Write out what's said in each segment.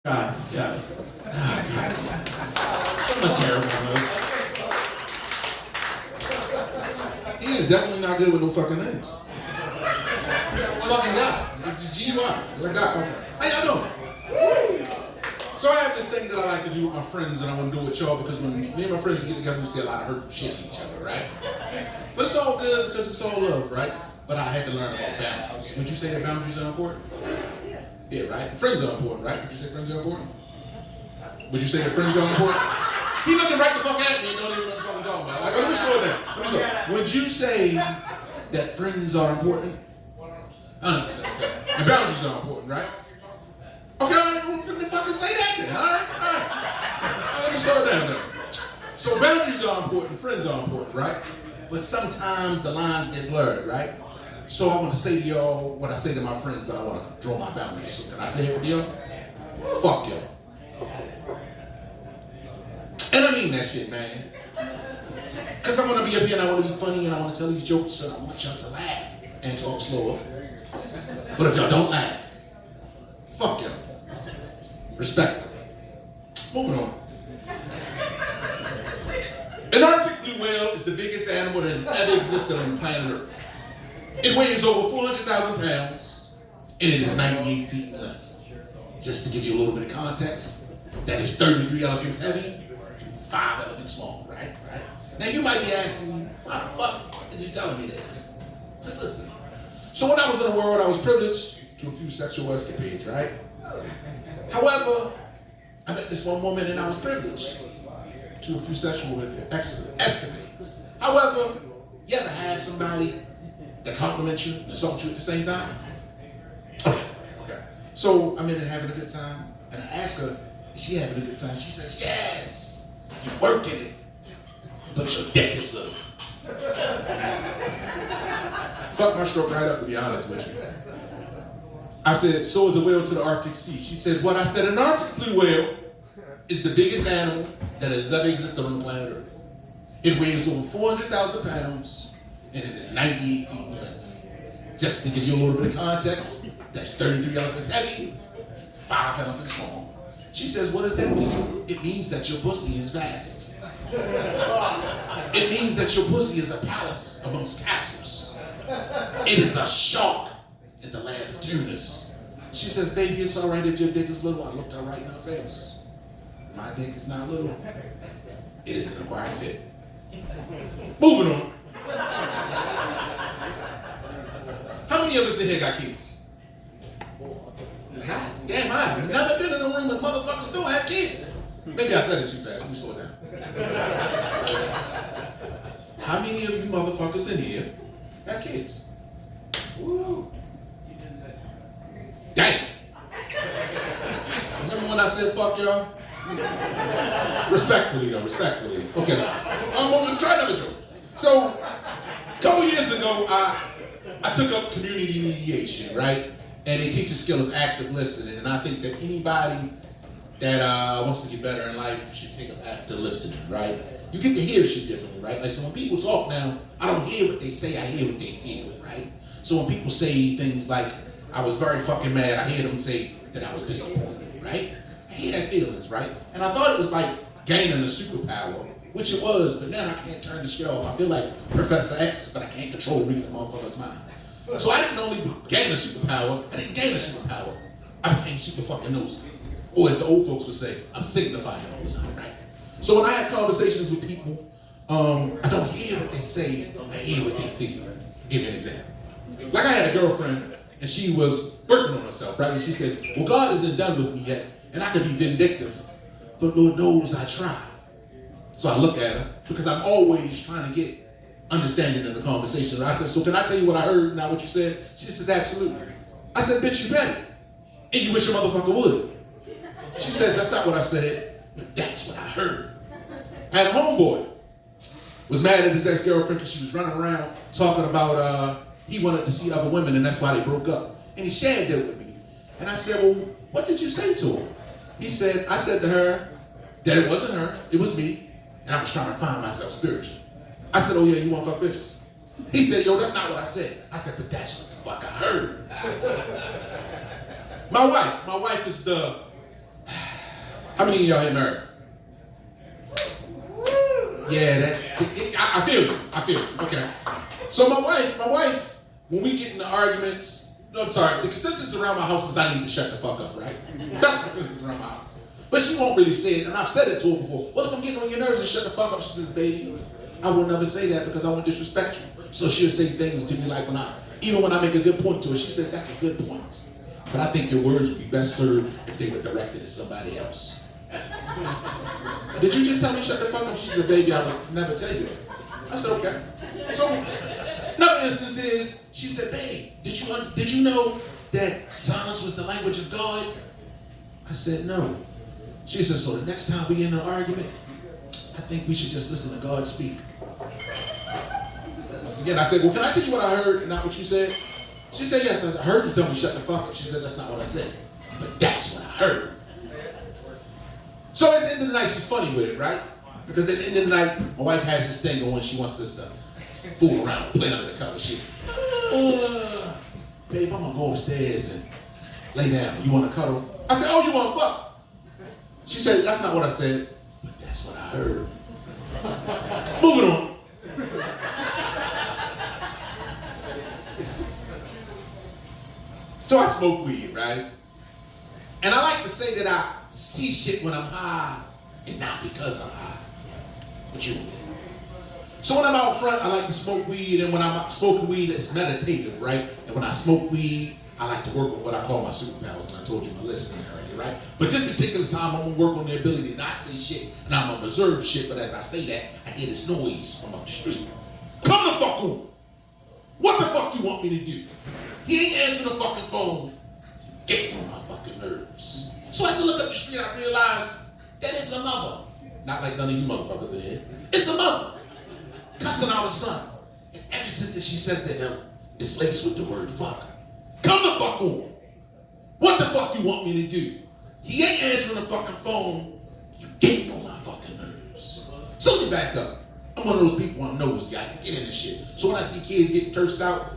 God, yeah. Oh, God. I'm a terrible host. He is definitely not good with no fucking names. Fucking guy. G-U-I. Like God. Okay. How y'all doing? So I have this thing that I like to do with my friends, and I want to do it with y'all because when me and my friends get together, we say a lot of hurtful shit to each other, right? But it's all good because it's all love, right? But I had to learn about boundaries. Would you say that boundaries are important? Yeah, right? Friends are important, right? Would you say friends are important? Would you say that friends are important? He looking right the fuck at me and don't even know what I'm talking about. Like, let me slow it down. Let me slow it down. Would you say that friends are important? 100%. Okay. And boundaries are important, right? Okay, let me fucking say that then. All right. Let me slow it down then. So boundaries are important, friends are important, right? But sometimes the lines get blurred, right? So I want to say to y'all what I say to my friends, but I want to draw my boundaries. So can I say it with y'all? Fuck y'all. And I mean that shit, man. Because I want to be up here and I want to be funny and I want to tell these jokes and I want y'all to laugh and talk slower. But if y'all don't laugh, fuck y'all. Respectfully. Moving on. An Arctic blue whale is the biggest animal that has ever existed on the planet Earth. It weighs over 400,000 pounds and it is 98 feet in length. Just to give you a little bit of context, that is 33 elephants heavy and 5 elephants long, right? Now you might be asking me, why the fuck is he telling me this? Just listen. So when I was in the world, I was privileged to a few sexual escapades, right? However, I met this one woman and I was privileged to a few sexual escapades. However, you ever have somebody that compliments you and insults you at the same time? Okay. So I'm in there having a good time, and I ask her, is she having a good time? She says, yes, you're working it, but your dick is little. Fuck my stroke right up, to be honest with you. I said, so is a whale to the Arctic Sea. She says, what? I said, an Arctic blue whale is the biggest animal that has ever existed on the planet Earth. It weighs over 400,000 pounds, and it is 98 feet in length. Just to give you a little bit of context, that's 33 elephants heavy, 5 elephants long. She says, what does that mean? It means that your pussy is vast. It means that your pussy is a palace amongst castles. It is a shark in the land of tunas. She says, baby, it's all right if your dick is little. I looked her right in her face. My dick is not little. It is an acquired fit. Moving on. How many of us in here got kids? God damn, I've never been in a room with motherfuckers don't have kids. Maybe I said it too fast. Let me slow it down. How many of you motherfuckers in here have kids? Woo. Damn. Remember when I said fuck y'all? Respectfully though, respectfully. Okay. I'm gonna try another joke. So, a couple years ago, I took up community mediation, right? And they teach a skill of active listening. And I think that anybody that wants to get better in life should take up active listening, right? You get to hear shit differently, right? Like, so when people talk now, I don't hear what they say, I hear what they feel, right? So when people say things like, I was very fucking mad, I hear them say that I was disappointed, right? I hear that feelings, right? And I thought it was like gaining a superpower, which it was, but now I can't turn this shit off. I feel like Professor X, but I can't control reading the motherfucker's mind. So I didn't only gain a superpower, I didn't gain a superpower. I became super fucking nosy. Or as the old folks would say, I'm signifying all the time, right? So when I have conversations with people, I don't hear what they say, I hear what they feel. Give you an example. Like I had a girlfriend, and she was working on herself, right? And she said, well, God isn't done with me yet, and I can be vindictive, but Lord knows I try. So I look at her, because I'm always trying to get understanding in the conversation. And I said, so can I tell you what I heard, not what you said? She said, absolutely. I said, bitch, you better. And you wish your motherfucker would. She said, that's not what I said. That's what I heard. I had a homeboy. Was mad at his ex-girlfriend because she was running around talking about he wanted to see other women and that's why they broke up. And he shared that with me. And I said, well, what did you say to her? He said, I said to her that it wasn't her, it was me. And I was trying to find myself spiritually. I said, oh yeah, you want to fuck bitches? He said, yo, that's not what I said. I said, but that's what the fuck I heard. My wife is the How many of y'all here married? Yeah, I feel you. I feel you. Okay. So my wife, when we get into arguments, no, I'm sorry, the consensus around my house is I need to shut the fuck up, right? That's the consensus around my house. But she won't really say it, and I've said it to her before. What if I'm getting on your nerves and shut the fuck up? She says, baby, I would never say that because I won't disrespect you. So she'll say things to me like even when I make a good point to her, she said, that's a good point. But I think your words would be best served if they were directed at somebody else. Did you just tell me shut the fuck up? She said, baby, I would never tell you that. I said, okay. So, another instance is, she said, babe, did you know that silence was the language of God? I said, no. She said, so the next time we in an argument, I think we should just listen to God speak. Once again, I said, well, can I tell you what I heard and not what you said? She said, yes, I heard you tell me shut the fuck up. She said, that's not what I said. But that's what I heard. So at the end of the night, she's funny with it, right? Because at the end of the night, my wife has this thing going, she wants us to fool around, play under the cover. Babe, I'm gonna go upstairs and lay down. You wanna cuddle? I said, oh, you wanna fuck? She said, that's not what I said, but that's what I heard. Moving on. So I smoke weed, right? And I like to say that I see shit when I'm high and not because I'm high. What you mean? So when I'm out front, I like to smoke weed, and when I'm smoking weed, it's meditative, right? And when I smoke weed, I like to work with what I call my superpowers, and I told you my list already, right? But this particular time, I'm gonna work on the ability to not say shit, and I'm gonna observe shit, but as I say that, I hear this noise from up the street. Come the fuck on! What the fuck you want me to do? He ain't answering the fucking phone. Getting on my fucking nerves. So as I look up the street, I realize that it's a mother. Not like none of you motherfuckers in here. It's a mother cussing out her son. And every sentence she says to him is laced with the word fuck. Come the fuck on. What the fuck you want me to do? He ain't answering the fucking phone. You getting on my fucking nerves. So let me back up. I'm one of those people I'm nosy. I get in this shit. So when I see kids getting cursed out,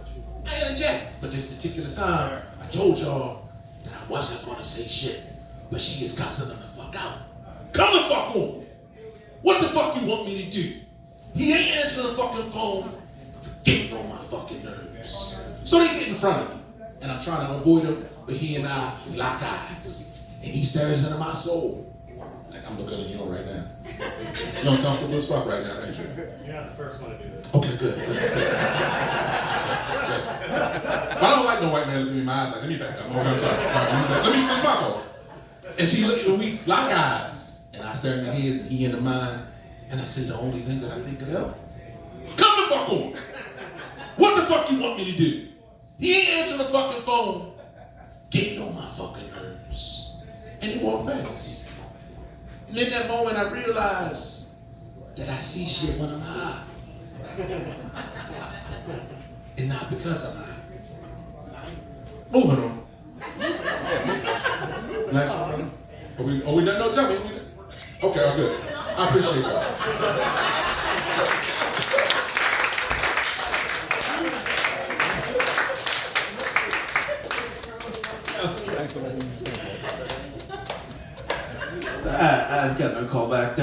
I interject. But this particular time, I told y'all that I wasn't gonna say shit. But she is cussing them the fuck out. Come the fuck on. What the fuck you want me to do? He ain't answering the fucking phone. You're getting on my fucking nerves. So they get in front of me. And I'm trying to avoid him, but he and I, we lock eyes. And he stares into my soul. Like I'm looking at you right now. You're uncomfortable as fuck right now, ain't you? You're not the first one to do this. Okay, good. But I don't like no white man looking me in my eyes like, let me back up. Oh, I'm sorry. Let me, it's my fault. And she looked at me, lock eyes. And I stare into his and he into mine. And I say the only thing that I think could help. Come the fuck on. What the fuck you want me to do? He ain't answering the fucking phone. Getting on my fucking nerves. And he walked past. And in that moment I realized that I see shit when I'm high. And not because I'm high. Moving on. Next one. Are we done? No, tell me. Okay, I'm good. I appreciate y'all. I've got no call back there.